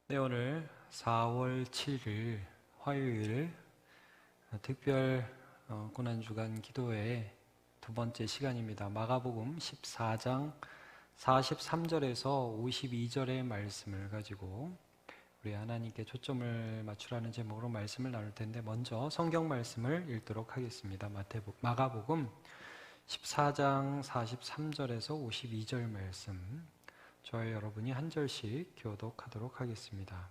네, 오늘 4월 7일 화요일 특별 고난주간 기도회 두 번째 시간입니다. 마가복음 14장 43절에서 52절의 말씀을 가지고 우리 하나님께 초점을 맞추라는 제목으로 말씀을 나눌 텐데, 먼저 성경 말씀을 읽도록 하겠습니다. 마가복음 14장 43절에서 52절 말씀, 저와 여러분이 한 절씩 교독하도록 하겠습니다.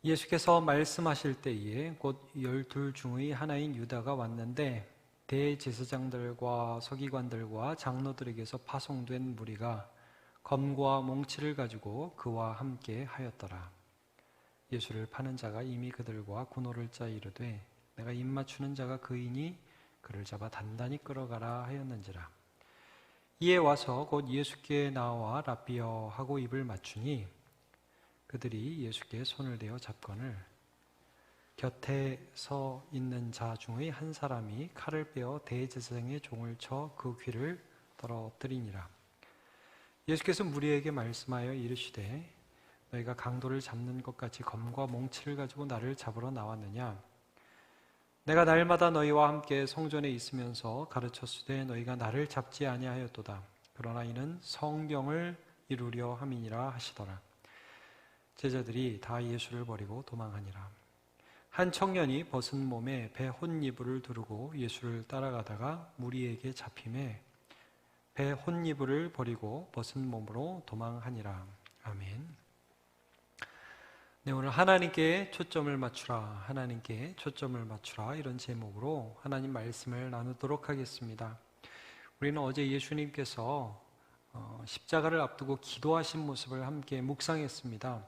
예수께서 말씀하실 때에 곧 12 중의 하나인 유다가 왔는데, 대제사장들과 서기관들과 장로들에게서 파송된 무리가 검과 몽치를 가지고 그와 함께 하였더라. 예수를 파는 자가 이미 그들과 군호를 짜 이르되, 내가 입맞추는 자가 그이니 그를 잡아 단단히 끌어가라 하였는지라. 이에 와서 곧 예수께 나와 랍비여 하고 입을 맞추니, 그들이 예수께 손을 대어 잡거늘 곁에 서 있는 자 중의 한 사람이 칼을 빼어 대제사장의 종을 쳐 그 귀를 떨어뜨리니라. 예수께서 무리에게 말씀하여 이르시되, 너희가 강도를 잡는 것 같이 검과 몽치를 가지고 나를 잡으러 나왔느냐? 내가 날마다 너희와 함께 성전에 있으면서 가르쳤으되 너희가 나를 잡지 아니하였도다. 그러나 이는 성경을 이루려 함이니라 하시더라. 제자들이 다 예수를 버리고 도망하니라. 한 청년이 벗은 몸에 배 혼이불을 두르고 예수를 따라가다가 무리에게 잡히매 배 혼이불을 버리고 벗은 몸으로 도망하니라. 아멘. 네, 오늘 하나님께 초점을 맞추라, 하나님께 초점을 맞추라, 이런 제목으로 하나님 말씀을 나누도록 하겠습니다. 우리는 어제 예수님께서 십자가를 앞두고 기도하신 모습을 함께 묵상했습니다.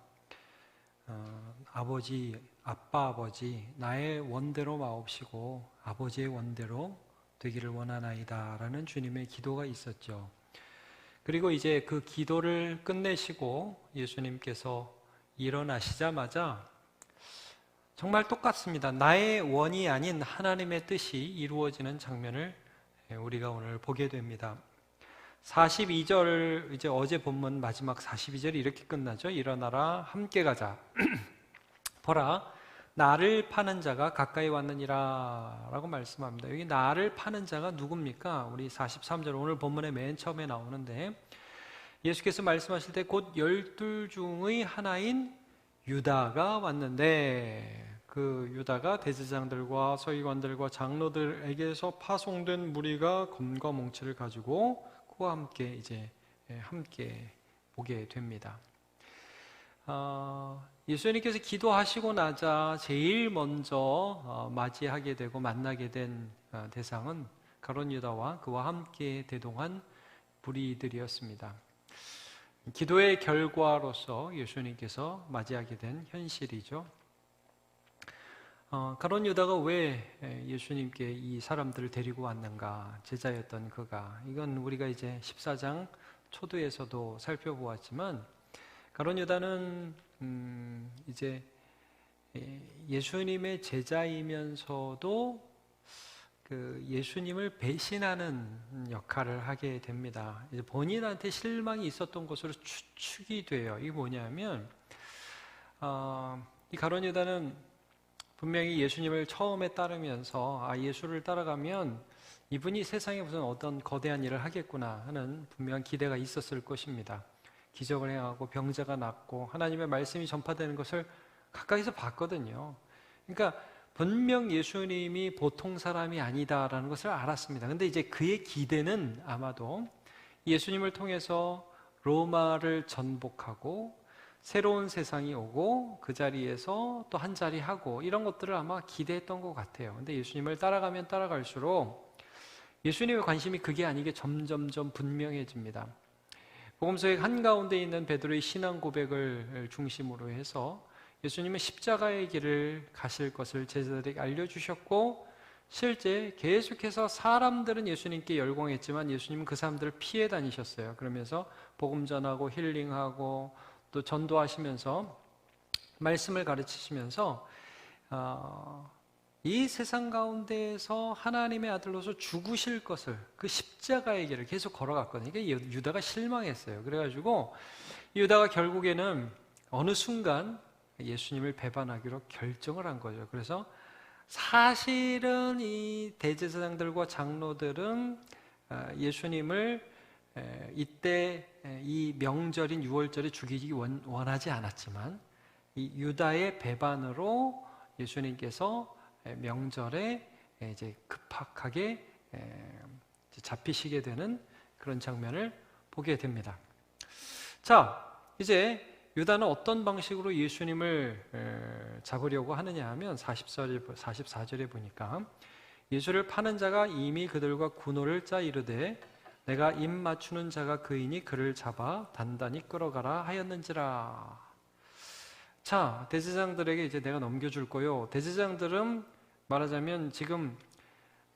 아빠 아버지, 나의 원대로 마옵시고 아버지의 원대로 되기를 원하나이다 라는 주님의 기도가 있었죠. 그리고 이제 그 기도를 끝내시고 예수님께서 일어나시자마자 정말 똑같습니다. 나의 원이 아닌 하나님의 뜻이 이루어지는 장면을 우리가 오늘 보게 됩니다. 42절, 이제 어제 본문 마지막 42절이 이렇게 끝나죠. 일어나라, 함께 가자. 보라, 나를 파는 자가 가까이 왔느니라 라고 말씀합니다. 여기 나를 파는 자가 누굽니까? 우리 43절 오늘 본문의 맨 처음에 나오는데, 예수께서 말씀하실 때 곧 12 중의 하나인 유다가 왔는데, 그 유다가 대제사장들과 서기관들과 장로들에게서 파송된 무리가 검과 몽치를 가지고 그와 함께 함께 오게 됩니다. 예수님께서 기도하시고 나자 제일 먼저 맞이하게 되고 만나게 된 대상은 가룟 유다와 그와 함께 대동한 무리들이었습니다. 기도의 결과로서 예수님께서 맞이하게 된 현실이죠. 가룟 유다가 왜 예수님께 이 사람들을 데리고 왔는가? 제자였던 그가, 이건 우리가 이제 14장 초두에서도 살펴보았지만, 가룟 유다는 이제 예수님의 제자이면서도 그 예수님을 배신하는 역할을 하게 됩니다. 이제 본인한테 실망이 있었던 것으로 추측이 돼요. 이게 뭐냐면, 이 가룟 유다는 분명히 예수님을 처음에 따르면서 예수를 따라가면 이분이 세상에 무슨 어떤 거대한 일을 하겠구나 하는 분명한 기대가 있었을 것입니다. 기적을 행하고 병자가 낫고 하나님의 말씀이 전파되는 것을 가까이서 봤거든요. 그러니까 분명 예수님이 보통 사람이 아니다라는 것을 알았습니다. 근데 이제 그의 기대는 아마도 예수님을 통해서 로마를 전복하고 새로운 세상이 오고 그 자리에서 또 한 자리 하고, 이런 것들을 아마 기대했던 것 같아요. 근데 예수님을 따라가면 따라갈수록 예수님의 관심이 그게 아니게 점점점 분명해집니다. 복음서의 한가운데 있는 베드로의 신앙 고백을 중심으로 해서 예수님은 십자가의 길을 가실 것을 제자들에게 알려주셨고, 실제 계속해서 사람들은 예수님께 열광했지만 예수님은 그 사람들을 피해 다니셨어요. 그러면서 복음 전하고 힐링하고 또 전도하시면서 말씀을 가르치시면서 이 세상 가운데에서 하나님의 아들로서 죽으실 것을, 그 십자가의 길을 계속 걸어갔거든요. 이게 유다가 실망했어요. 그래가지고 유다가 결국에는 어느 순간 예수님을 배반하기로 결정을 한 거죠. 그래서 사실은 이 대제사장들과 장로들은 예수님을 이때 이 명절인 유월절에 죽이기 원하지 않았지만, 이 유다의 배반으로 예수님께서 명절에 이제 급박하게 잡히시게 되는 그런 장면을 보게 됩니다. 자, 이제 유다는 어떤 방식으로 예수님을 잡으려고 하느냐 하면 44절에 보니까 예수를 파는 자가 이미 그들과 군호를 짜 이르되 내가 입 맞추는 자가 그이니 그를 잡아 단단히 끌어가라 하였는지라. 자, 대제사장들에게 이제 내가 넘겨줄 거요. 대제사장들은 말하자면 지금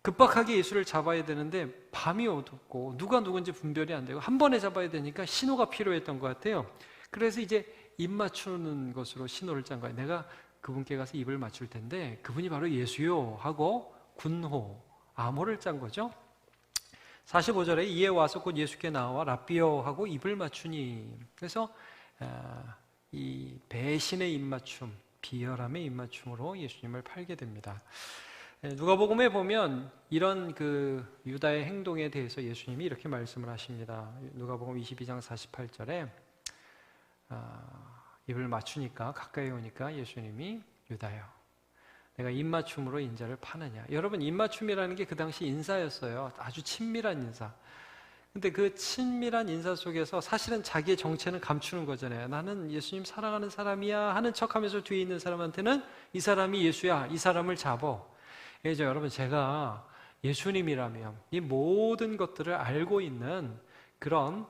급박하게 예수를 잡아야 되는데 밤이 어둡고 누가 누군지 분별이 안 되고 한 번에 잡아야 되니까 신호가 필요했던 것 같아요. 그래서 이제 입 맞추는 것으로 신호를 짠 거예요. 내가 그분께 가서 입을 맞출 텐데 그분이 바로 예수요 하고 군호, 암호를 짠 거죠. 45절에 이에 와서 곧 예수께 나와 랍비요 하고 입을 맞추니. 그래서 이 배신의 입맞춤, 비열함의 입맞춤으로 예수님을 팔게 됩니다. 누가복음에 보면 이런 그 유다의 행동에 대해서 예수님이 이렇게 말씀을 하십니다. 누가복음 22장 48절에 입을 맞추니까 가까이 오니까 예수님이 유다요, 내가 입맞춤으로 인자를 파느냐. 여러분, 입맞춤이라는 게 그 당시 인사였어요. 아주 친밀한 인사. 근데 그 친밀한 인사 속에서 사실은 자기의 정체는 감추는 거잖아요. 나는 예수님 사랑하는 사람이야 하는 척하면서 뒤에 있는 사람한테는 이 사람이 예수야, 이 사람을 잡어. 그래서 여러분, 제가 예수님이라면 이 모든 것들을 알고 있는 그런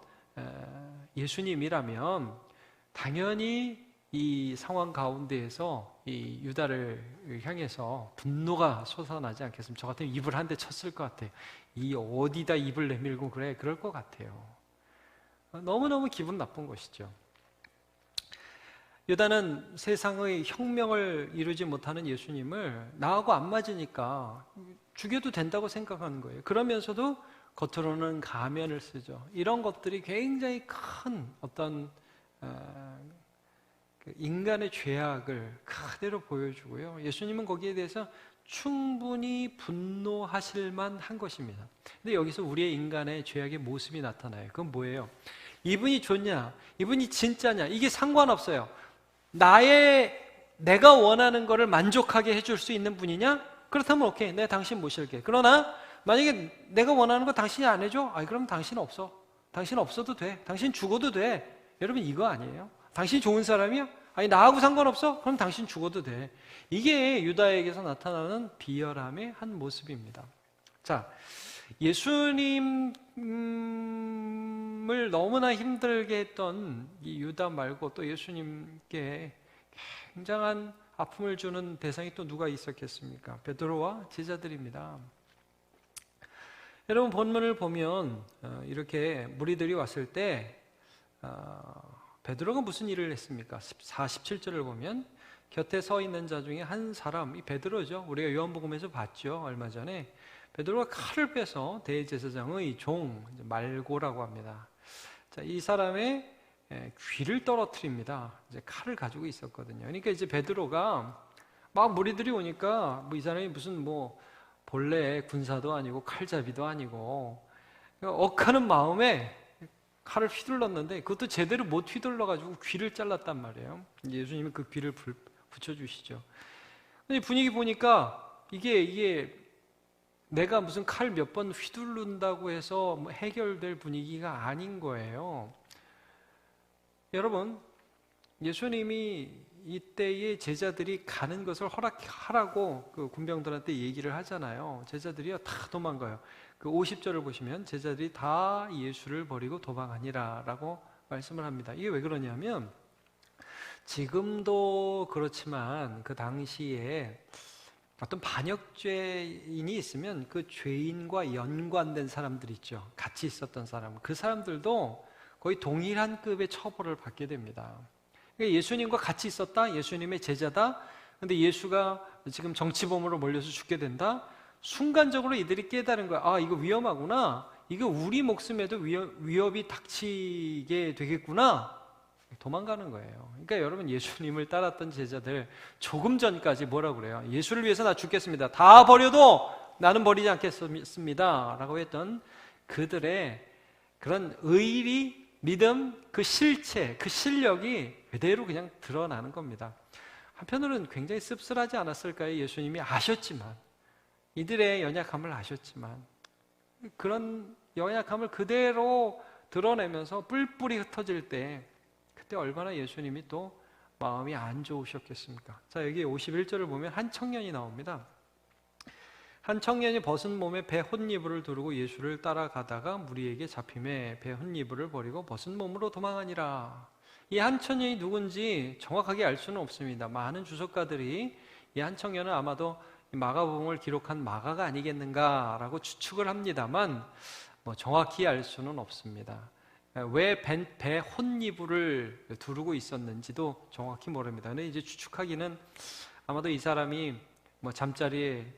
예수님이라면 당연히 이 상황 가운데에서 이 유다를 향해서 분노가 솟아나지 않겠습니까? 저 같으면 입을 한 대 쳤을 것 같아요. 이 어디다 입을 내밀고 그래? 그럴 것 같아요. 너무너무 기분 나쁜 것이죠. 유다는 세상의 혁명을 이루지 못하는 예수님을 나하고 안 맞으니까 죽여도 된다고 생각하는 거예요. 그러면서도 겉으로는 가면을 쓰죠. 이런 것들이 굉장히 큰 어떤 인간의 죄악을 그대로 보여주고요. 예수님은 거기에 대해서 충분히 분노하실 만한 것입니다. 근데 여기서 우리의 인간의 죄악의 모습이 나타나요. 그건 뭐예요? 이분이 좋냐? 이분이 진짜냐? 이게 상관없어요. 내가 원하는 거를 만족하게 해줄 수 있는 분이냐? 그렇다면 오케이, 내가 당신 모실게. 그러나 만약에 내가 원하는 거 당신이 안 해줘? 그럼 당신 없어. 당신 없어도 돼. 당신 죽어도 돼. 여러분, 이거 아니에요? 당신 좋은 사람이야? 나하고 상관없어? 그럼 당신 죽어도 돼. 이게 유다에게서 나타나는 비열함의 한 모습입니다. 자, 예수님을 너무나 힘들게 했던 이 유다 말고 또 예수님께 굉장한 아픔을 주는 대상이 또 누가 있었겠습니까? 베드로와 제자들입니다. 여러분, 본문을 보면 이렇게 무리들이 왔을 때 베드로가 무슨 일을 했습니까? 47절을 보면 곁에 서 있는 자 중에 한 사람, 이 베드로죠. 우리가 요한복음에서 봤죠. 얼마 전에 베드로가 칼을 빼서 대제사장의 종 말고라고 합니다. 자, 이 사람의 귀를 떨어뜨립니다. 이제 칼을 가지고 있었거든요. 그러니까 이제 베드로가 막 무리들이 오니까 이 사람이 무슨 본래 군사도 아니고 칼잡이도 아니고 억하는 마음에 칼을 휘둘렀는데 그것도 제대로 못 휘둘러가지고 귀를 잘랐단 말이에요. 예수님이 그 귀를 붙여주시죠. 근데 분위기 보니까 이게 내가 무슨 칼 몇 번 휘두른다고 해서 해결될 분위기가 아닌 거예요. 여러분, 예수님이 이때의 제자들이 가는 것을 허락하라고 그 군병들한테 얘기를 하잖아요. 제자들이요 다 도망가요. 그 50절을 보시면 제자들이 다 예수를 버리고 도망하니라 라고 말씀을 합니다. 이게 왜 그러냐면 지금도 그렇지만 그 당시에 어떤 반역죄인이 있으면 그 죄인과 연관된 사람들 있죠. 같이 있었던 사람. 그 사람들도 거의 동일한 급의 처벌을 받게 됩니다. 그러니까 예수님과 같이 있었다. 예수님의 제자다. 근데 예수가 지금 정치범으로 몰려서 죽게 된다? 순간적으로 이들이 깨달은 거야. 아, 이거 위험하구나. 이거 우리 목숨에도 위협이 닥치게 되겠구나. 도망가는 거예요. 그러니까 여러분, 예수님을 따랐던 제자들 조금 전까지 뭐라고 그래요? 예수를 위해서 나 죽겠습니다. 다 버려도 나는 버리지 않겠습니다 라고 했던 그들의 그런 의리, 믿음, 그 실체, 그 실력이 그대로 그냥 드러나는 겁니다. 한편으로는 굉장히 씁쓸하지 않았을까요? 예수님이 아셨지만, 이들의 연약함을 아셨지만 그런 연약함을 그대로 드러내면서 뿔뿔이 흩어질 때 그때 얼마나 예수님이 또 마음이 안 좋으셨겠습니까? 자, 여기 51절을 보면 한 청년이 나옵니다. 한 청년이 벗은 몸에 배 혼이불을 두르고 예수를 따라가다가 무리에게 잡힘에 배 혼이불을 버리고 벗은 몸으로 도망하니라. 이 한 청년이 누군지 정확하게 알 수는 없습니다. 많은 주석가들이 이 한 청년은 아마도 마가복음을 기록한 마가가 아니겠는가라고 추측을 합니다만 정확히 알 수는 없습니다. 왜 배 혼이불을 두르고 있었는지도 정확히 모릅니다. 근데 이제 추측하기는 아마도 이 사람이 잠자리에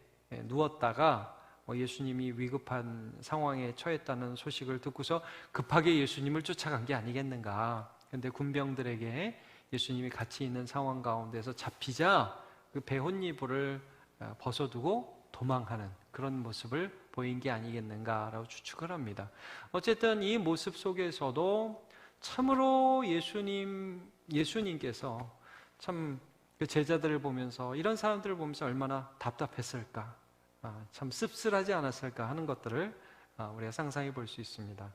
누웠다가 예수님이 위급한 상황에 처했다는 소식을 듣고서 급하게 예수님을 쫓아간 게 아니겠는가. 근데 군병들에게 예수님이 같이 있는 상황 가운데서 잡히자 그 배 혼이불을 벗어두고 도망하는 그런 모습을 보인 게 아니겠는가라고 추측을 합니다. 어쨌든 이 모습 속에서도 참으로 예수님께서 참 그 제자들을 보면서, 이런 사람들을 보면서 얼마나 답답했을까, 참 씁쓸하지 않았을까 하는 것들을 우리가 상상해 볼 수 있습니다.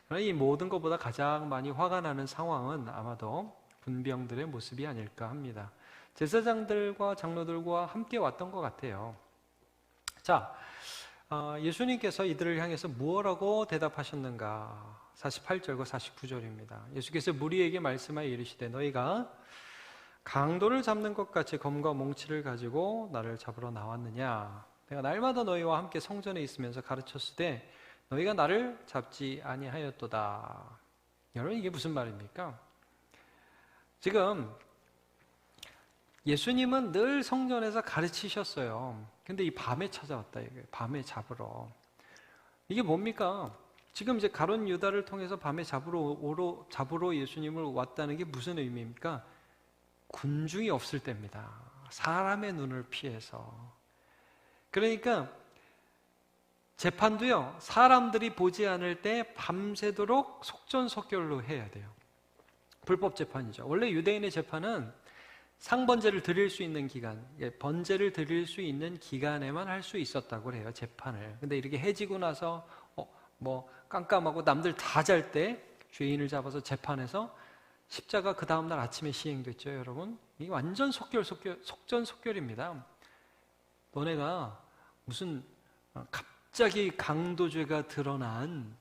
그러나 이 모든 것보다 가장 많이 화가 나는 상황은 아마도 군병들의 모습이 아닐까 합니다. 제사장들과 장로들과 함께 왔던 것 같아요. 자, 예수님께서 이들을 향해서 무엇라고 대답하셨는가? 48절과 49절입니다. 예수께서 무리에게 말씀하여 이르시되 너희가 강도를 잡는 것 같이 검과 몽치를 가지고 나를 잡으러 나왔느냐? 내가 날마다 너희와 함께 성전에 있으면서 가르쳤을 때 너희가 나를 잡지 아니하였도다. 여러분, 이게 무슨 말입니까? 지금 예수님은 늘 성전에서 가르치셨어요. 근데 이 밤에 찾아왔다, 이거예요. 밤에 잡으러. 이게 뭡니까? 지금 이제 가룟 유다를 통해서 밤에 잡으러 예수님을 왔다는 게 무슨 의미입니까? 군중이 없을 때입니다. 사람의 눈을 피해서. 그러니까 재판도요, 사람들이 보지 않을 때 밤새도록 속전속결로 해야 돼요. 불법 재판이죠. 원래 유대인의 재판은 상번제를 드릴 수 있는 기간, 번제를 드릴 수 있는 기간에만 할 수 있었다고 해요, 재판을. 근데 이렇게 해지고 나서 깜깜하고 남들 다 잘 때 죄인을 잡아서 재판해서 십자가 그 다음날 아침에 시행됐죠, 여러분. 이게 완전 속전속결입니다. 너네가 무슨 갑자기 강도죄가 드러난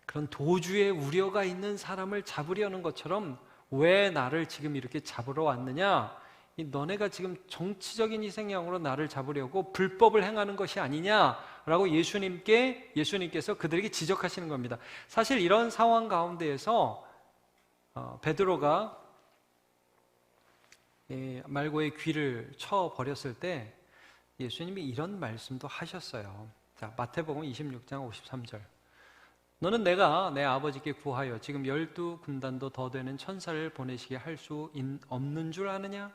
그런 도주의 우려가 있는 사람을 잡으려는 것처럼 왜 나를 지금 이렇게 잡으러 왔느냐? 너네가 지금 정치적인 희생양으로 나를 잡으려고 불법을 행하는 것이 아니냐라고 예수님께서 그들에게 지적하시는 겁니다. 사실 이런 상황 가운데에서 베드로가 말고의 귀를 쳐버렸을 때 예수님이 이런 말씀도 하셨어요. 자, 마태복음 26장 53절. 너는 내가 내 아버지께 구하여 지금 12군단도 더 되는 천사를 보내시게 할 수 없는 줄 아느냐?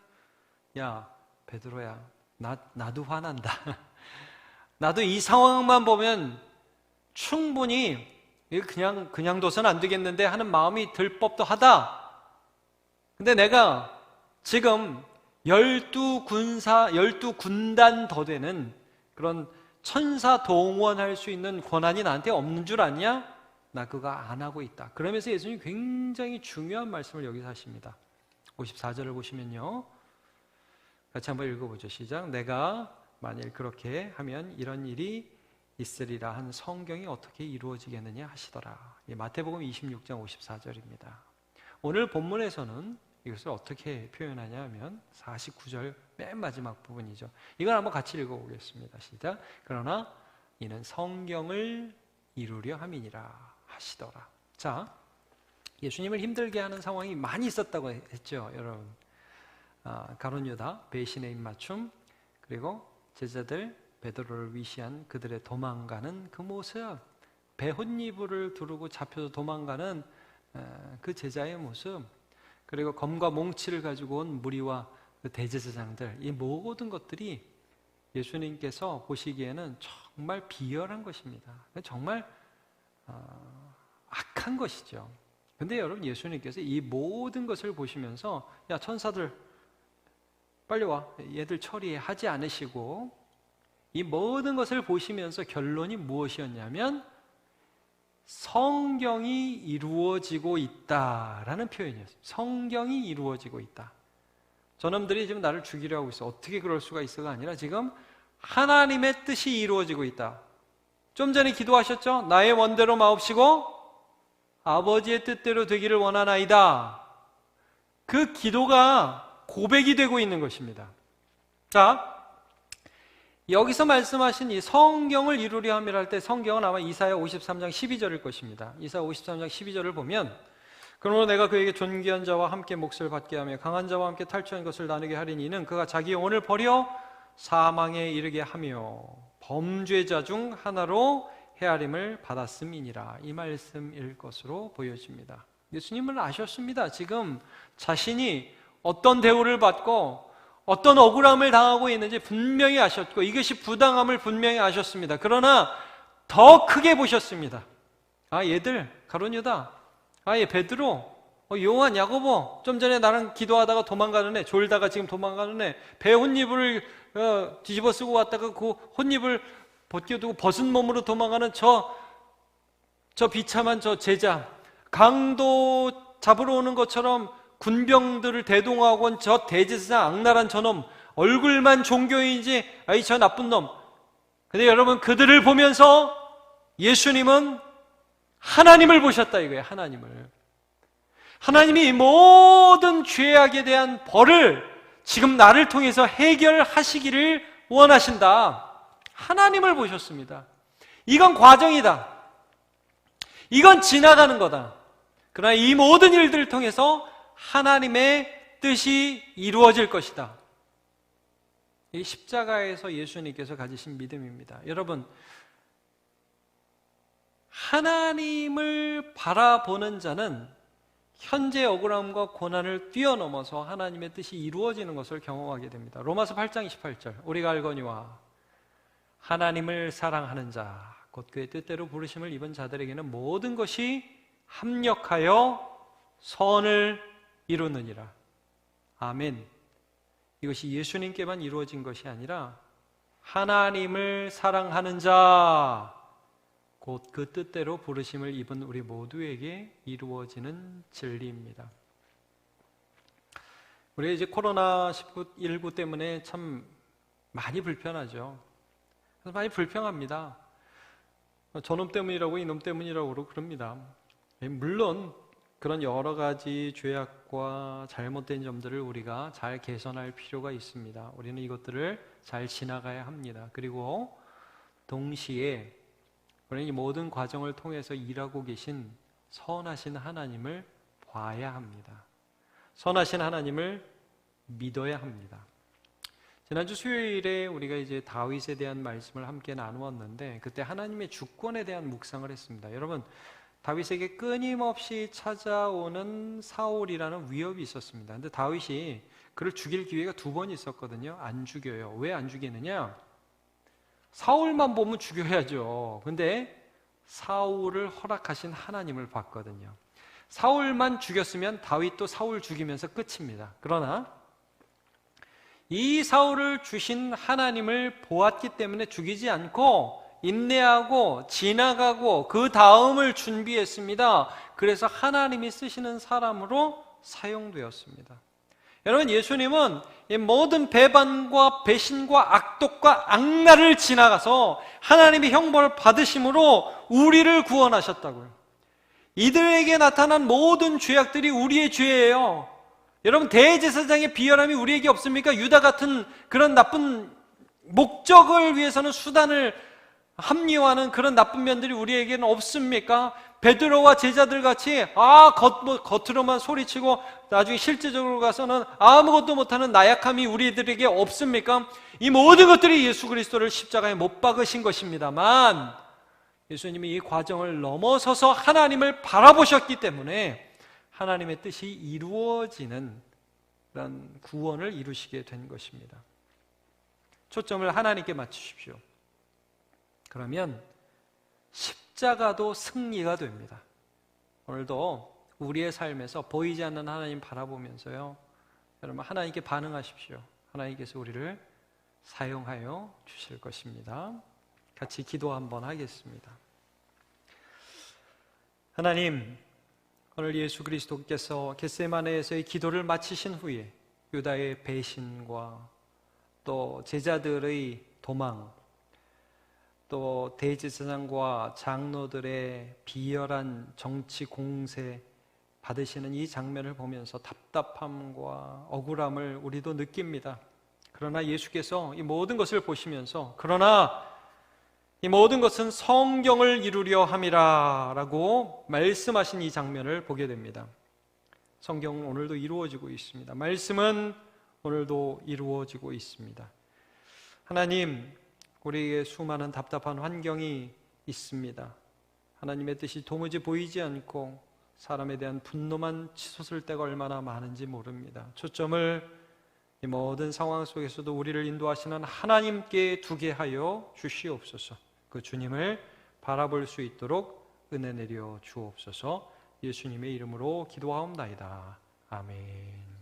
야, 베드로야, 나도 화난다. 나도 이 상황만 보면 충분히 그냥 둬서는 안 되겠는데 하는 마음이 들 법도 하다. 근데 내가 지금 12군단 더 되는 그런 천사 동원할 수 있는 권한이 나한테 없는 줄 아냐? 나 그거 안 하고 있다. 그러면서 예수님이 굉장히 중요한 말씀을 여기서 하십니다. 54절을 보시면요, 같이 한번 읽어보죠. 시작. 내가 만일 그렇게 하면 이런 일이 있으리라 한 성경이 어떻게 이루어지겠느냐 하시더라. 마태복음 26장 54절입니다. 오늘 본문에서는 이것을 어떻게 표현하냐 하면 49절 맨 마지막 부분이죠. 이걸 한번 같이 읽어보겠습니다. 시작. 그러나 이는 성경을 이루려 함이니라 하시더라. 자, 예수님을 힘들게 하는 상황이 많이 있었다고 했죠, 여러분. 가룟 유다 배신의 입맞춤, 그리고 제자들 베드로를 위시한 그들의 도망가는 그 모습, 배혼이불을 두르고 잡혀서 도망가는 그 제자의 모습, 그리고 검과 몽치를 가지고 온 무리와 그 대제사장들, 이 모든 것들이 예수님께서 보시기에는 정말 비열한 것입니다. 정말 악한 것이죠. 근데 여러분, 예수님께서 이 모든 것을 보시면서 야, 천사들 빨리 와, 얘들 처리해 하지 않으시고, 이 모든 것을 보시면서 결론이 무엇이었냐면 성경이 이루어지고 있다라는 표현이었어요. 성경이 이루어지고 있다. 저놈들이 지금 나를 죽이려 하고 있어. 어떻게 그럴 수가 있어가 아니라 지금 하나님의 뜻이 이루어지고 있다. 좀 전에 기도하셨죠? 나의 원대로 마옵시고 아버지의 뜻대로 되기를 원하나이다. 그 기도가 고백이 되고 있는 것입니다. 자, 여기서 말씀하신 이 성경을 이루려 함이라 할 때 성경은 아마 이사야 53장 12절일 것입니다. 이사야 53장 12절을 보면 그러므로 내가 그에게 존귀한 자와 함께 몫을 받게 하며 강한 자와 함께 탈취한 것을 나누게 하리니 이는 그가 자기 영혼을 버려 사망에 이르게 하며 범죄자 중 하나로 헤아림을 받았음이니라. 이 말씀일 것으로 보여집니다. 예수님은 아셨습니다. 지금 자신이 어떤 대우를 받고 어떤 억울함을 당하고 있는지 분명히 아셨고 이것이 부당함을 분명히 아셨습니다. 그러나 더 크게 보셨습니다. 얘들 가룟 유다, 얘 베드로, 요한, 야고보, 좀 전에 나랑 기도하다가 도망가는 애, 졸다가 지금 도망가는 애, 배 혼이불을 뒤집어 쓰고 왔다가 그 혼이불 벗겨두고 벗은 몸으로 도망가는 저 비참한 저 제자, 강도 잡으러 오는 것처럼 군병들을 대동하고 온 저 대제사장 악랄한 저놈, 얼굴만 종교인이지 저 나쁜 놈. 근데 여러분, 그들을 보면서 예수님은 하나님을 보셨다 이거예요. 하나님이 이 모든 죄악에 대한 벌을 지금 나를 통해서 해결하시기를 원하신다. 하나님을 보셨습니다. 이건 과정이다. 이건 지나가는 거다. 그러나 이 모든 일들을 통해서 하나님의 뜻이 이루어질 것이다. 이 십자가에서 예수님께서 가지신 믿음입니다. 여러분, 하나님을 바라보는 자는 현재 억울함과 고난을 뛰어넘어서 하나님의 뜻이 이루어지는 것을 경험하게 됩니다. 로마서 8장 28절, 우리가 알거니와 하나님을 사랑하는 자 곧 그의 뜻대로 부르심을 입은 자들에게는 모든 것이 합력하여 선을 이루느니라. 아멘. 이것이 예수님께만 이루어진 것이 아니라 하나님을 사랑하는 자 곧 그 뜻대로 부르심을 입은 우리 모두에게 이루어지는 진리입니다. 우리가 이제 코로나19 때문에 참 많이 불편하죠. 그래서 많이 불평합니다. 저놈 때문이라고 이놈 때문이라고 그럽니다. 물론 그런 여러 가지 죄악과 잘못된 점들을 우리가 잘 개선할 필요가 있습니다. 우리는 이것들을 잘 지나가야 합니다. 그리고 동시에 우리는 이 모든 과정을 통해서 일하고 계신 선하신 하나님을 봐야 합니다. 선하신 하나님을 믿어야 합니다. 지난주 수요일에 우리가 이제 다윗에 대한 말씀을 함께 나누었는데 그때 하나님의 주권에 대한 묵상을 했습니다. 여러분, 다윗에게 끊임없이 찾아오는 사울이라는 위협이 있었습니다. 근데 다윗이 그를 죽일 기회가 2번 있었거든요. 안 죽여요. 왜 안 죽이느냐? 사울만 보면 죽여야죠. 근데 사울을 허락하신 하나님을 봤거든요. 사울만 죽였으면 다윗도 사울 죽이면서 끝입니다. 그러나 이 사울을 주신 하나님을 보았기 때문에 죽이지 않고 인내하고 지나가고 그 다음을 준비했습니다. 그래서 하나님이 쓰시는 사람으로 사용되었습니다. 여러분, 예수님은 이 모든 배반과 배신과 악독과 악랄을 지나가서 하나님의 형벌을 받으심으로 우리를 구원하셨다고요. 이들에게 나타난 모든 죄악들이 우리의 죄예요. 여러분, 대제사장의 비열함이 우리에게 없습니까? 유다 같은 그런 나쁜 목적을 위해서는 수단을 합리화하는 그런 나쁜 면들이 우리에게는 없습니까? 베드로와 제자들 같이 겉으로만 소리치고 나중에 실제적으로 가서는 아무것도 못하는 나약함이 우리들에게 없습니까? 이 모든 것들이 예수 그리스도를 십자가에 못 박으신 것입니다만, 예수님이 이 과정을 넘어서서 하나님을 바라보셨기 때문에 하나님의 뜻이 이루어지는 그런 구원을 이루시게 된 것입니다. 초점을 하나님께 맞추십시오. 그러면 십자가도 승리가 됩니다. 오늘도 우리의 삶에서 보이지 않는 하나님 바라보면서요, 여러분 하나님께 반응하십시오. 하나님께서 우리를 사용하여 주실 것입니다. 같이 기도 한번 하겠습니다. 하나님, 오늘 예수 그리스도께서 겟세마네에서의 기도를 마치신 후에 유다의 배신과 또 제자들의 도망, 또 대제사장과 장로들의 비열한 정치 공세 받으시는 이 장면을 보면서 답답함과 억울함을 우리도 느낍니다. 그러나 예수께서 이 모든 것을 보시면서 그러나 이 모든 것은 성경을 이루려 함이라 라고 말씀하신 이 장면을 보게 됩니다. 성경은 오늘도 이루어지고 있습니다. 말씀은 오늘도 이루어지고 있습니다. 하나님, 우리에게 수많은 답답한 환경이 있습니다. 하나님의 뜻이 도무지 보이지 않고 사람에 대한 분노만 치솟을 때가 얼마나 많은지 모릅니다. 초점을 이 모든 상황 속에서도 우리를 인도하시는 하나님께 두게 하여 주시옵소서. 그 주님을 바라볼 수 있도록 은혜 내려 주옵소서. 예수님의 이름으로 기도하옵나이다. 아멘.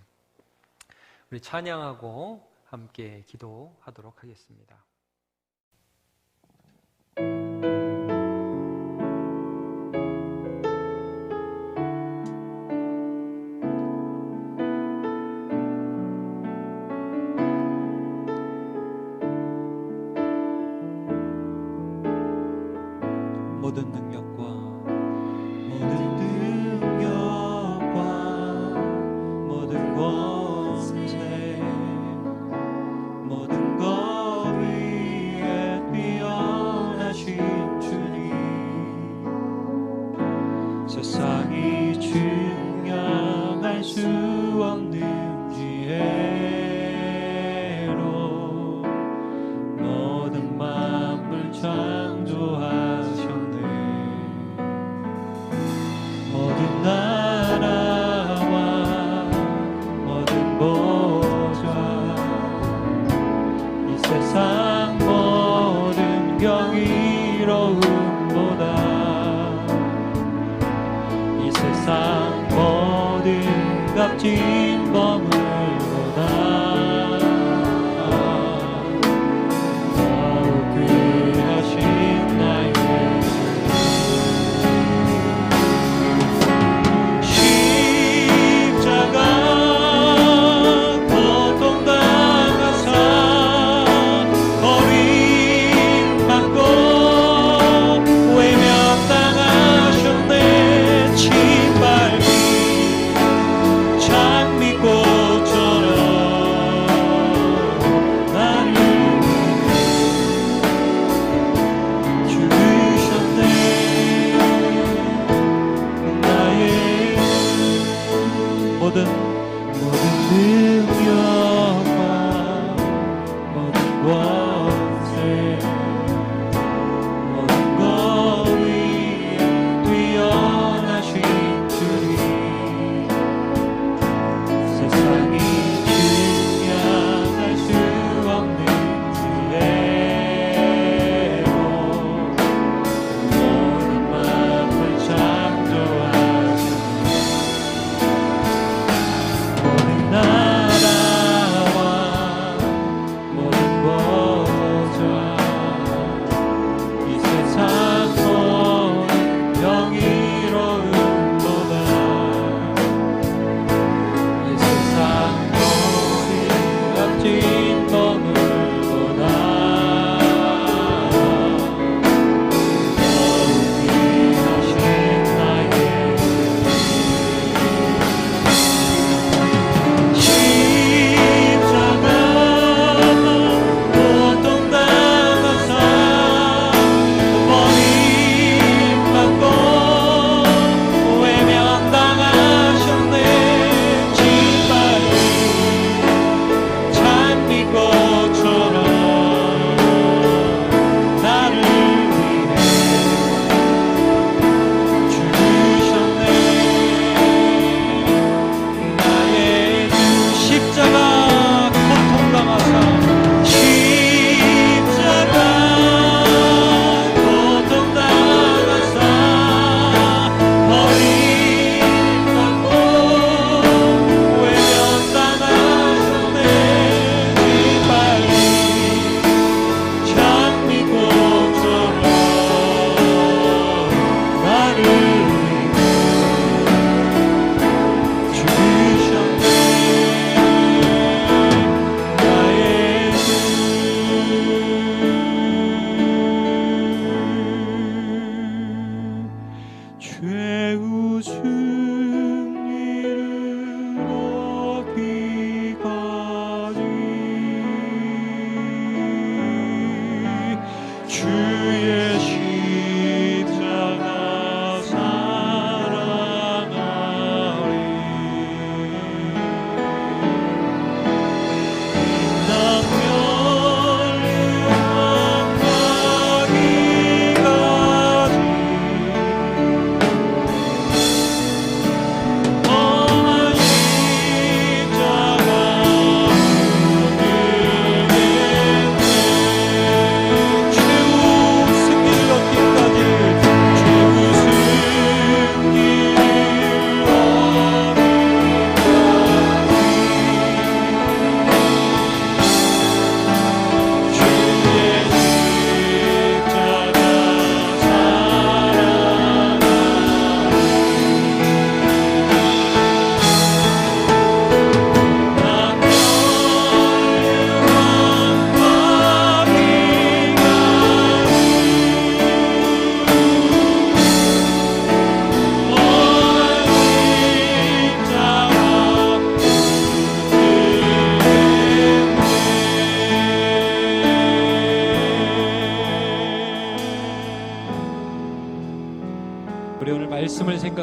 우리 찬양하고 함께 기도하도록 하겠습니다. 모든 능력과 모든 권세 모든 것 위에 뛰어나신 주님, 세상이 증명할 수 없는 지혜로 모든 만물 창조하셨네. 모든 나라와 모든 보좌, 이 세상 모든 경이로움보다 이 세상 모든 값진 범을보다 더욱 귀하신 나의 참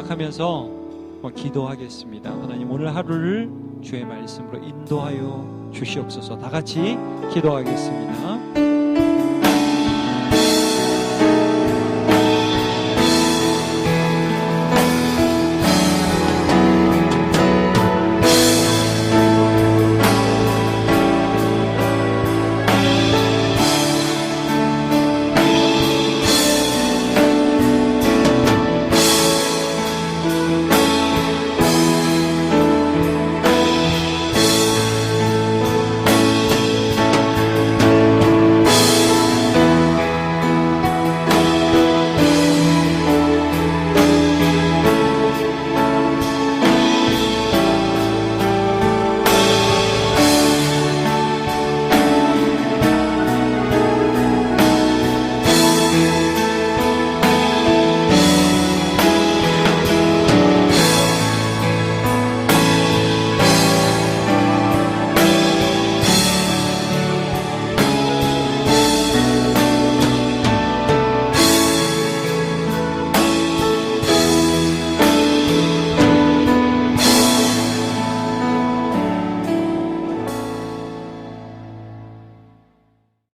생각하면서 기도하겠습니다. 하나님, 오늘 하루를 주의 말씀으로 인도하여 주시옵소서. 다 같이 기도하겠습니다.